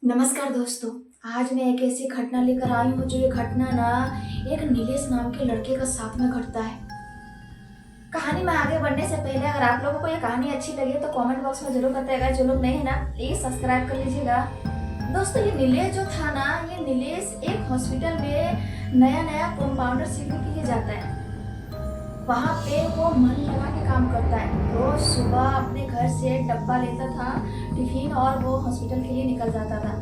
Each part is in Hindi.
नमस्कार दोस्तों। आज मैं एक ऐसी घटना लेकर आई हूँ जो ये घटना ना एक नीलेश नाम के लड़के का साथ में घटता है। कहानी में आगे बढ़ने से पहले अगर आप लोगों को ये कहानी अच्छी लगी तो कमेंट बॉक्स में जरूर बताइएगा। जो लोग नए हैं ना प्लीज सब्सक्राइब कर लीजिएगा। दोस्तों ये नीलेश जो था ना, ये नीलेश एक हॉस्पिटल में नया नया कंपाउंडर सीखने के लिए जाता है। वहाँ पे वो मन लगा के काम करता है। रोज सुबह अपने घर से डब्बा लेता था, टिफिन, और वो हॉस्पिटल के लिए निकल जाता था।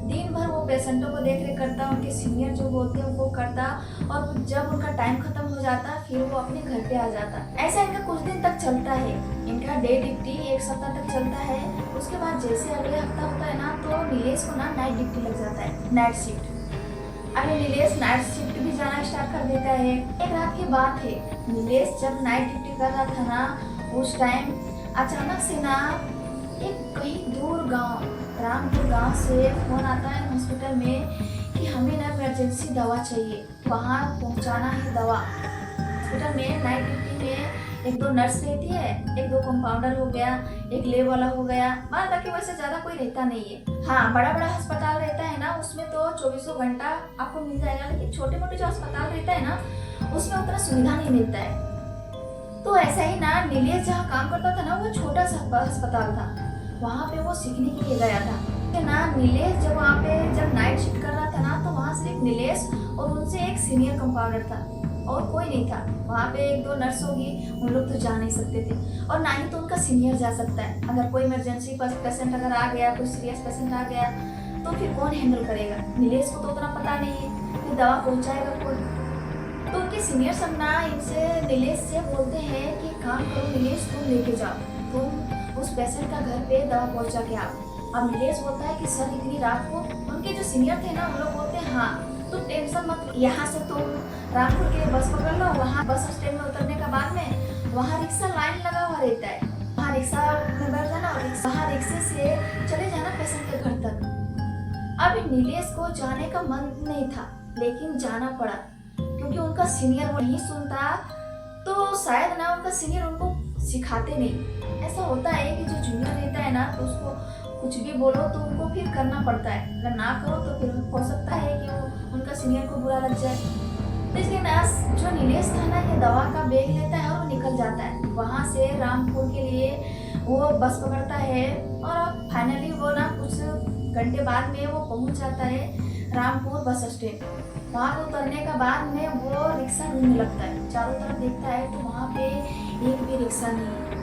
दिन भर वो पेशेंटों को देख रेख करता, उनके सीनियर जो बोलते हैं वो करता, और जब उनका टाइम खत्म हो जाता फिर वो अपने घर पे आ जाता। ऐसा इनका कुछ दिन तक चलता है। इनका डे ड्यूटी एक सप्ताह तक चलता है। उसके बाद जैसे अगले हफ्ता होता है ना, तो नीलेश को ना नाइट ड्यूटी लग जाता है, नाइट शिफ्ट। अभी नीलेश नाइट शिफ्ट भी जाना स्टार्ट कर देता है। एक रात की बात है, नीलेश जब नाइट ड्यूटी कर रहा था ना, उस टाइम अचानक से ना एक कहीं दूर गांव, रामपुर गांव से फोन आता है हॉस्पिटल में कि हमें ना इमरजेंसी दवा चाहिए, वहां पहुंचाना है दवा। हॉस्पिटल में नाइट ड्यूटी में एक दो नर्स रहती है, एक दो कंपाउंडर हो गया, एक लेब वाला हो गया, बाद बाकी वैसे ज्यादा कोई रहता नहीं है। हाँ, बड़ा बड़ा अस्पताल रहता है ना, उसमें तो 24 घंटा आपको मिल जाएगा, लेकिन छोटे मोटे जो अस्पताल रहता है ना, उसमें उतना सुविधा नहीं मिलता है। तो ऐसा ही ना नीलेश जहाँ काम करता था ना, वो छोटा सा अस्पताल था, वहाँ पे वो सीखने के लिए गया था। ना नीलेश जब वहाँ पे जब नाइट शिफ्ट कर रहा था ना, तो वहाँ सिर्फ नीलेश और उनसे एक सीनियर कंपाउंडर था, और कोई नहीं था। वहाँ पे एक दो नर्स होगी, उन लोग तो जा नहीं सकते थे, और ना ही तो उनका सीनियर जा सकता है। अगर कोई इमरजेंसी पेशेंट अगर आ गया, कोई सीरियस पेशेंट आ गया, तो फिर कौन हैंडल करेगा? नीलेश को तो उतना पता नहीं है, फिर दवा पहुँचाएगा कौन? तो उनके सीनियर सब ना इनसे नीलेश से बोलते हैं कि काम करो नीलेश, तुम लेके जाओ, तुम उस पेशेंट का घर पे दवा पहुँचा के आओ। अब नीलेश बोलता है कि सर इतनी रात को, उनके जो सीनियर थे ना, उन लोग बोलते हैं हाँ तुम टेंशन मत, यहाँ से तुम रामपुर के लिए बस पकड़ लो, वहाँ बस स्टैंड में उतरने के बाद में वहाँ रिक्शा लाइन लगा हुआ रहता है, वहाँ रिक्शा में बैठ जाना और वहाँ रिक्शे से चले जाना पेशेंट के घर तक। अब नीलेश को जाने का मन नहीं था, लेकिन जाना पड़ा क्योंकि उनका सीनियर वो नहीं सुनता, तो शायद ना उनका सीनियर उनको सिखाते नहीं। ऐसा होता है कि जो जूनियर रहता है ना, तो उसको कुछ भी बोलो तो उनको फिर करना पड़ता है, अगर ना करो तो फिर हो सकता है कि वो उनका सीनियर को बुरा लग जाए। तो इसलिए ना जो नीलेश था ना, ये दवा का बैग लेता है और वो निकल जाता है। वहाँ से रामपुर के लिए वो बस पकड़ता है, और फाइनली वो ना कुछ घंटे बाद में वो पहुँच जाता है रामपुर बस स्टैंड। वहाँ पे उतरने के बाद में वो रिक्शा ढूंढने लगता है, चारों तरफ देखता है तो वहाँ पे एक भी रिक्शा नहीं है।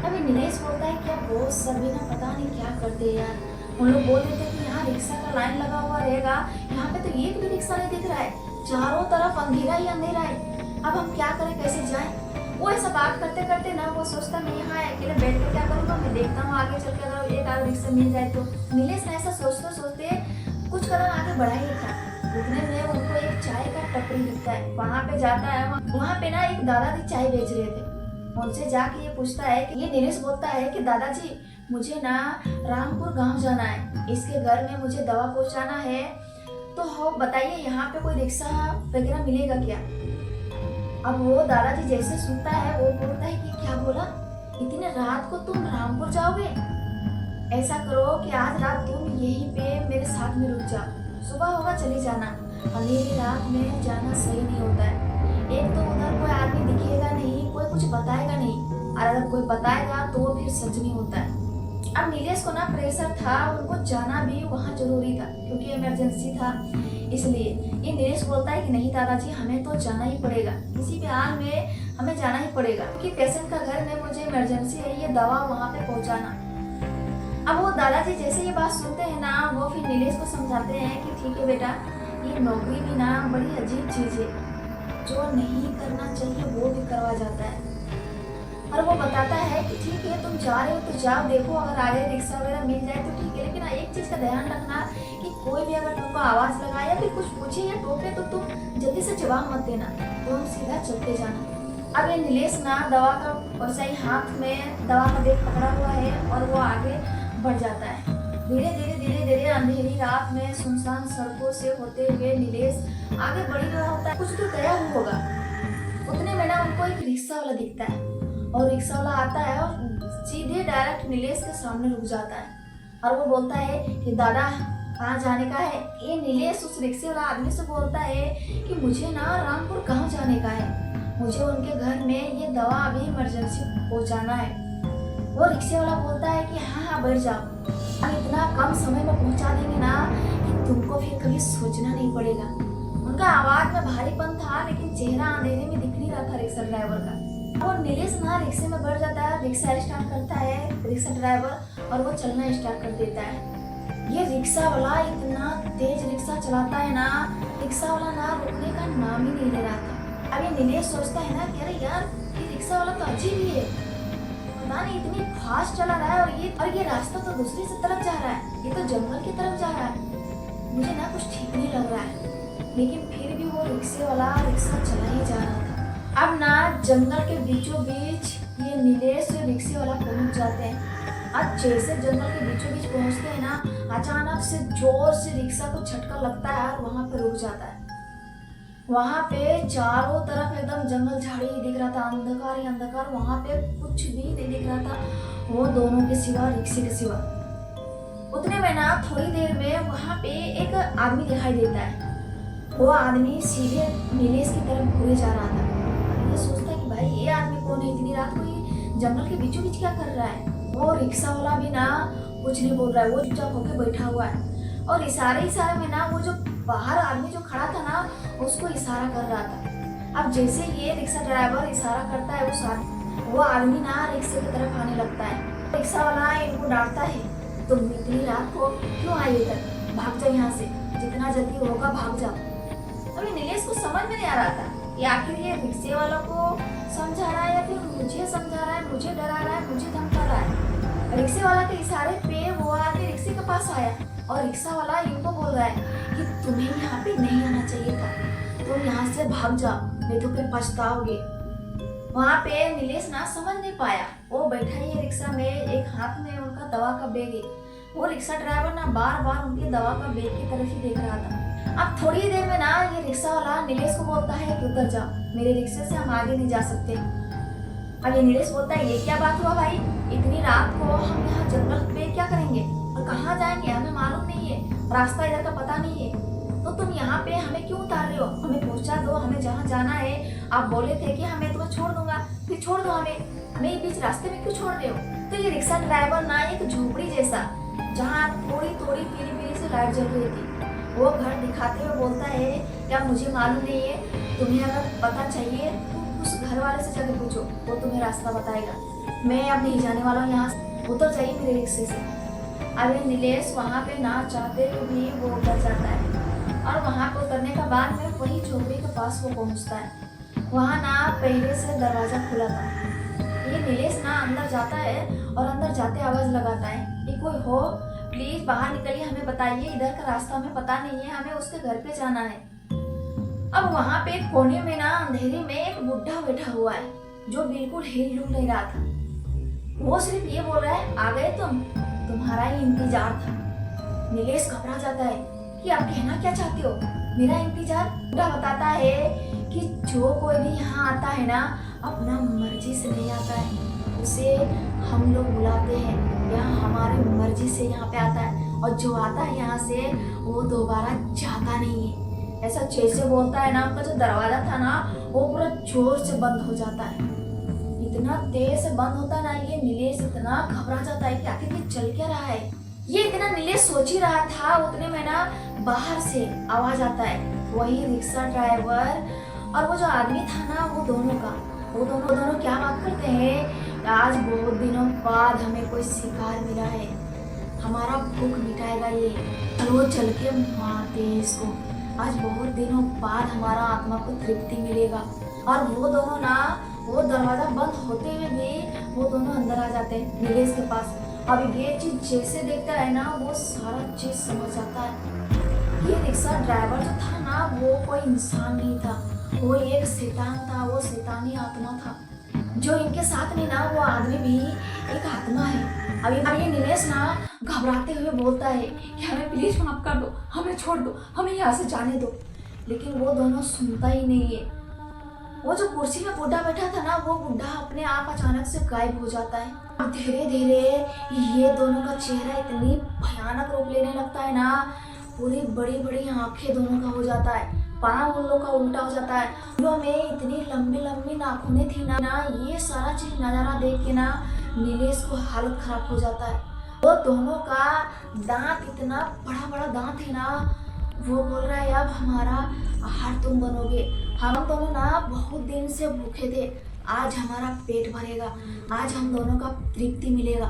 अभी नीलेश बोलता है क्या बोस सभी ना पता नहीं क्या करते यार, उन लोग बोल देते कि यहाँ रिक्शा का लाइन लगा हुआ रहेगा, यहाँ पे तो एक भी रिक्शा नहीं दिख रहा है, चारों तरफ अंधेरा ही अंधेरा है, अब हम क्या करें, कैसे जाएं? वो ऐसा बात करते करते ना वो सोचता मैं यहाँ अकेले बैठ के क्या करूँगा, मैं देखता हूँ आगे चल के अगर एक आध रिक्शा मिल जाए तो। नीलेश ने ऐसा सोचते सोचते कुछ कदम आगे बढ़ा ही था, उतने में उनको एक चाय का टपरी दिखता है, वहाँ पे जाता है। वहाँ पे ना एक दादाजी चाय बेच रहे थे, उनसे जाके ये पूछता है कि ये नीलेश बोलता है कि दादाजी मुझे ना रामपुर गांव जाना है, इसके घर में मुझे दवा पहुंचाना है, तो हो बताइए यहाँ पे कोई रिक्शा वगैरह मिलेगा क्या? अब वो दादाजी जैसे सुनता है वो बोलता है कि क्या बोला, इतने रात को तुम रामपुर जाओगे? ऐसा करो कि आज रात तुम यहीं पे मेरे साथ में रुक जाओ, सुबह होगा चले जाना, अंधेरी रात में जाना सही नहीं होता है। एक तो उधर कोई आदमी दिखेगा नहीं, कोई कुछ बताएगा नहीं, और अगर कोई बताएगा तो वो फिर सच नहीं होता है। अब नीलेश को ना प्रेशर था, उनको जाना भी वहाँ जरूरी था क्योंकि इमरजेंसी था, इसलिए ये नीलेश बोलता है कि नहीं दादाजी हमें तो जाना ही पड़ेगा, किसी भी हाल में हमें जाना ही पड़ेगा क्योंकि पेशेंट का घर में मुझे इमरजेंसी है, ये दवा वहाँ पे पहुँचाना। अब वो दादाजी जैसे ये बात सुनते हैं ना, वो फिर नीलेश को समझाते हैं कि ठीक है बेटा, ये नौकरी भी ना बड़ी अजीब चीज है, जो नहीं करना चाहिए वो भी करवा जाता है। और वो बताता है कि ठीक है तुम जा रहे हो तो जाओ, देखो अगर आगे रिक्शा वगैरह मिल जाए तो ठीक है, लेकिन एक चीज का ध्यान रखना कि कोई भी अगर तुमको आवाज लगाए या फिर कुछ पूछे या टोके तो तुम जल्दी से जवाब मत देना, तुम सीधा चलते जाना। अब ये नीलेश ना दवा का वैसा ही हाथ में दवा का बैग पकड़ा हुआ है और वो आगे बढ़ जाता है। धीरे धीरे अंधेरी रात में सुनसान सड़कों से होते हुए नीलेश आगे बढ़ रहा होता है। कुछ तो गया हुआ होगा, उतने में ना उनको एक रिक्शा वाला दिखता है, और रिक्शा वाला आता है और सीधे डायरेक्ट नीलेश के सामने रुक जाता है, और वो बोलता है कि दादा कहाँ जाने का है? ये नीलेश उस रिक्शे वाला आदमी से बोलता है कि मुझे ना रामपुर गांव जाने का है, मुझे उनके घर में ये दवा अभी इमरजेंसी पहुंचाना है। वो रिक्शे वाला बोलता है कि हाँ हाँ बैठ जाओ, अब इतना कम समय में पहुंचा देंगे ना कि तुमको फिर कभी सोचना नहीं पड़ेगा। उनका आवाज में भारीपन था लेकिन चेहरा अंधेरे में दिख नहीं रहा था रिक्शा ड्राइवर का। और नीलेश ना रिक्शे में बैठ जाता है, रिक्शा स्टार्ट करता है रिक्शा ड्राइवर और वो चलना स्टार्ट कर देता है। ये रिक्शा वाला इतना तेज रिक्शा चलाता है ना, रिक्शा वाला ना रुकने का नाम ही नहीं ले रहा था। अब ये नीलेश सोचता है ना कि अरे यार ये रिक्शा वाला तो अजीब ही है, पता नहीं इतनी फास्ट चला रहा है और ये रास्ता तो दूसरी तरफ जा रहा है, ये तो जंगल की तरफ जा रहा है, मुझे ना कुछ ठीक नहीं लग रहा है। लेकिन फिर भी वो रिक्शे वाला रिक्शा चला ही जा रहा था। अब ना जंगल के बीचों बीच ये नीलेश रिक्शे वाला पहुंच जाते हैं। अब जैसे जंगल के बीचों बीच पहुंचते हैं ना, अचानक से जोर से रिक्शा को झटका लगता है और वहां पे रुक जाता है। वहां पे चारों तरफ एकदम जंगल झाड़ी दिख रहा था, अंधकार ही अंधकार, वहां पे कुछ भी नहीं दिख रहा था वो दोनों के सिवा, रिक्शे के सिवा। उतने में ना थोड़ी देर में वहां पे एक आदमी दिखाई देता है। वो आदमी सीधे नीलेश की तरफ घूरे जा रहा था। ये सोचता है कि भाई ये आदमी कौन है, इतनी रात को ये जंगल के बीचों बीच क्या कर रहा है। वो रिक्शा वाला भी ना कुछ नहीं बोल रहा है, वो चुपचाप होकर बैठा हुआ है और इशारे में ना वो जो बाहर आदमी जो खड़ा था ना उसको इशारा कर रहा था। अब जैसे ये रिक्शा ड्राइवर इशारा करता है वो आदमी ना रिक्शे की तरफ आने लगता है। रिक्शा वाला इनको डांटता है, तुम इतनी रात को क्यों आए इधर, भाग जाओ यहाँ से, जितना जल्दी होगा भाग जाओ। अभी नीलेश को समझ में नहीं आ रहा था ये आखिर ये रिक्शे वालों को समझा रहा है या फिर मुझे समझा रहा है, मुझे डरा रहा है, मुझे धमका रहा है। रिक्शे वाला के इशारे पे वो आके रिक्शे के पास आया और रिक्शा वाला इनको बोल रहा है कि तुम्हें यहाँ पे नहीं आना चाहिए था, तुम यहाँ से भाग जाओ नहीं तो फिर पछताओगे। वहाँ पे नीलेश ना समझ नहीं पाया, वो बैठा ही रिक्शा में, एक हाथ में उनका दवा का बैग है। वो रिक्शा ड्राइवर ना बार बार उनके दवा का बैग की तरफ ही देख रहा था। अब थोड़ी देर में ना ये रिक्शा वाला नीलेश को बोलता है कि उतर जाओ, मेरे रिक्शे से हम आगे नहीं जा सकते। अब ये नीलेश बोलता है ये क्या बात हुआ भाई, इतनी रात को हम यहाँ जंगल पे क्या करेंगे और कहाँ जाएंगे, हमें मालूम नहीं है, रास्ता इधर का पता नहीं है, तो तुम यहाँ पे हमें क्यों उतार रहे हो, हमें पहुँचा दो, हमें जहाँ जाना है। आप बोले थे कि हमें तुम्हें छोड़ दूंगा, फिर छोड़ दो हमें बीच रास्ते में क्यों छोड़ रहे हो। तो ये रिक्शा ड्राइवर ना एक झोपड़ी जैसा जहाँ थोड़ी थोड़ी पीली से लाइट जल रही थी वो घर दिखाते हुए बोलता है क्या मुझे मालूम नहीं है, तुम्हें अगर पता चाहिए तो उस घर वाले से जाकर पूछो, वो तुम्हें रास्ता बताएगा, मैं अब नहीं जाने वाला हूँ यहाँ से, उतर जाइए मेरे रिक्शे से। अरे नीलेश वहाँ पे ना चाहते हुए भी वो उतर जाता है और वहाँ पे उतरने के बाद में वही झोपड़ी के पास वो पहुँचता है। वहाँ ना पहले से दरवाजा खुला था। ये नीलेश ना अंदर जाता है और अंदर जाते आवाज लगाता है कि कोई हो प्लीज बाहर निकलिए, हमें बताइए, इधर का रास्ता हमें पता नहीं है, हमें उसके घर पे जाना है। अब वहाँ पे कोने में ना अंधेरे में एक बुढ़ा बैठा हुआ है जो बिल्कुल हिल डुल नहीं रहा था। वो सिर्फ ये बोल रहा है आ गए तुम, तुम्हारा ही इंतजार था। नीलेश घबरा जाता है कि आप कहना क्या चाहते हो, मेरा इंतजार। बुढ़ा बताता है कि जो कोई भी यहाँ आता है ना अपना मर्जी से नहीं आता है, उसे हम लोग बुलाते हैं, यहाँ हमारी मर्जी से यहाँ पे आता है, और जो आता है यहाँ से वो दोबारा जाता नहीं है। ऐसा जैसे बोलता है ना, उनका जो दरवाजा था ना वो पूरा जोर से बंद हो जाता है। इतना तेज से बंद होता है ना, ये नीलेश इतना घबरा जाता है कि आखिर ये चल क्या रहा है। ये इतना नीलेश सोच ही रहा था, उतने में ना बाहर से आवाज आता है, वही रिक्शा ड्राइवर और वो जो आदमी था ना वो दोनों क्या बात करते हैं, आज बहुत दिनों बाद हमें कोई शिकार मिला है, हमारा भूख मिटाएगा ये, चलो चल के मारते हैं इसको, आज बहुत दिनों बाद हमारा आत्मा को तृप्ति मिलेगा। और वो दोनों ना वो दरवाजा बंद होते हुए भी वो दोनों अंदर आ जाते हैं नीलेश के पास। अब ये चीज जैसे देखता है ना वो सारा चीज समझ आता है। ये रिक्शा ड्राइवर जो था ना वो कोई इंसान नहीं था, वो एक शैतान था, वो शैतानी आत्मा था। जो इनके साथ में ना वो आदमी भी एक आत्मा है। अब ये नीलेश ना घबराते हुए बोलता है कि हमें प्लीज माफ कर दो, हमें छोड़ दो, हमें यहाँ से जाने दो। लेकिन वो दोनों सुनता ही नहीं है। वो जो कुर्सी में बुड्ढा बैठा था ना, वो बुड्ढा अपने आप अचानक से गायब हो जाता है। और धीरे धीरे ये दोनों का चेहरा इतनी भयानक रूप लेने लगता है ना, पूरी बड़ी बड़ी आंखें दोनों का हो जाता है, पाँव उन लोग का उल्टा हो जाता है, उंगलियों में इतनी लंबी लंबी नाखूनें थी ना। ये सारा चीज नजारा देख के ना नीलेश को हालत खराब हो जाता है। वो दोनों का दांत इतना बड़ा बड़ा दांत है ना, वो बोल रहा है अब हमारा आहार तुम बनोगे। हम दोनों ना बहुत दिन से भूखे थे, आज हमारा पेट भरेगा, आज हम दोनों का तृप्ति मिलेगा,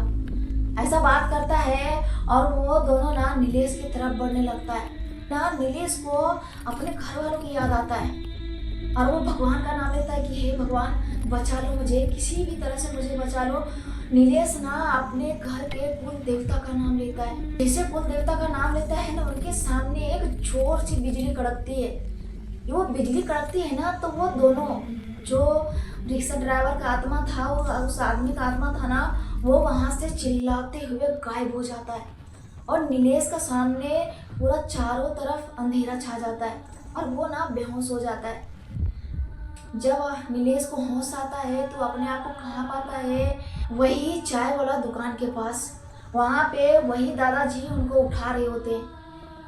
ऐसा बात करता है। और वो दोनों ना नीलेश की तरफ बढ़ने लगता है ना। नीलेश को अपने घर वालों की याद आता है और वो भगवान का नाम लेता है कि हे भगवान बचा लो मुझे, किसी भी तरह से मुझे बचा लो। नीलेश ना अपने घर के कुल देवता का नाम लेता है। जैसे कुल देवता का नाम लेता है ना, उनके सामने एक जोर सी बिजली कड़कती है। वो बिजली कड़कती है ना, तो वो दोनों जो रिक्शा ड्राइवर का आत्मा था, वो उस आदमी का आत्मा था ना, वो वहां से चिल्लाते हुए गायब हो जाता है। और नीलेश का सामने पूरा चारों तरफ अंधेरा छा जाता है और वो ना बेहोश हो जाता है। जब नीलेश को होश आता है तो अपने आप को कहाँ पाता है, वही चाय वाला दुकान के पास। वहाँ पे वही दादाजी उनको उठा रहे होते हैं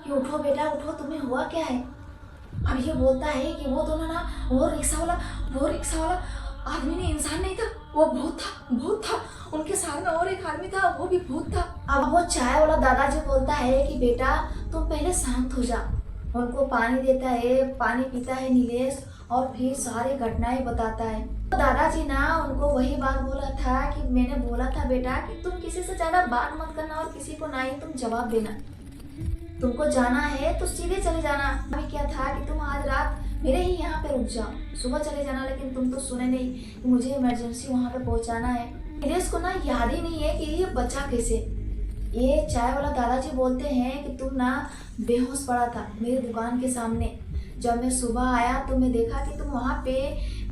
कि उठो बेटा उठो, तुम्हें हुआ क्या है। अब ये बोलता है कि वो दोनों ना, वो रिक्शा वाला आदमी ने इंसान नहीं था, वो भूत था। उनके सामने और एक आदमी था, वो भी भूत था। अब वो चाय वाला दादाजी बोलता है कि बेटा तुम पहले शांत हो जा। उनको पानी देता है, पानी पीता है नीलेश और फिर सारी घटनाएं बताता है। तो दादाजी ना उनको वही बात बोला था कि मैंने बोला था बेटा कि तुम किसी से ज्यादा बात मत करना और किसी को ना ही तुम जवाब देना। तुमको जाना है तो सीधे चले जाना। अभी क्या था कि तुम आज रात मेरे ही यहाँ पे रुक जाओ, सुबह चले जाना। लेकिन तुम तो सुने नहीं कि मुझे इमरजेंसी वहाँ पे पहुँचाना है। नीलेश को ना याद ही नहीं है कि ये बचा कैसे। ये चाय वाला दादाजी बोलते हैं कि तुम ना बेहोश पड़ा था मेरी दुकान के सामने। जब मैं सुबह आया तो मैं देखा कि तुम वहाँ पे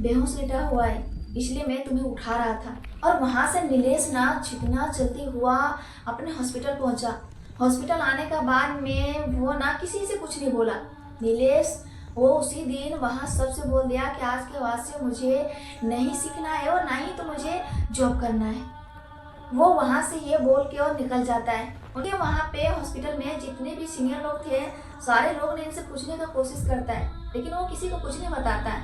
बेहोश लेटा हुआ है, इसलिए मैं तुम्हें उठा रहा था। और वहाँ से नीलेश ना जितना जल्दी हुआ अपने हॉस्पिटल पहुँचा। हॉस्पिटल आने का बाद में वो ना किसी से कुछ नहीं बोला। नीलेश वो उसी दिन वहाँ सबसे बोल दिया कि आज के बाद से मुझे नहीं सीखना है और ना ही तो मुझे जॉब करना है। वो वहाँ से ये बोल के और निकल जाता है। उनके वहाँ पे हॉस्पिटल में जितने भी सीनियर लोग थे, सारे लोग ने इनसे पूछने का कोशिश करता है, लेकिन वो किसी को कुछ नहीं बताता है।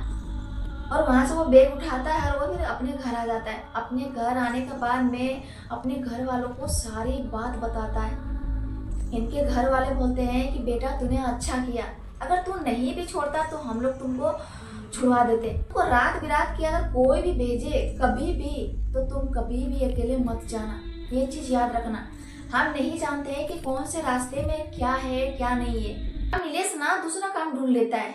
और वहाँ से वो बैग उठाता है और वो फिर अपने घर आ जाता है। अपने घर आने के बाद में अपने घर वालों को सारी बात बताता है। इनके घर वाले बोलते हैं कि बेटा तूने अच्छा किया, अगर तू नहीं भी छोड़ता तो हम लोग तुमको छुड़वा देते। तुमको रात बिरात की अगर कोई भी भेजे कभी भी, तो तुम कभी भी अकेले मत जाना, ये चीज याद रखना। हम नहीं जानते हैं कि कौन से रास्ते में क्या है क्या नहीं है। अब नीलेश ना दूसरा काम ढूंढ लेता है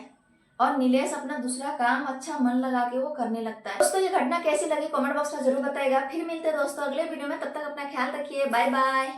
और नीलेश अपना दूसरा काम अच्छा मन लगा के वो करने लगता है। दोस्तों ये घटना कैसी लगी कमेंट बॉक्स में जरूर बताएगा। फिर मिलते हैं दोस्तों अगले वीडियो में, तब तक अपना ख्याल रखिए, बाय बाय।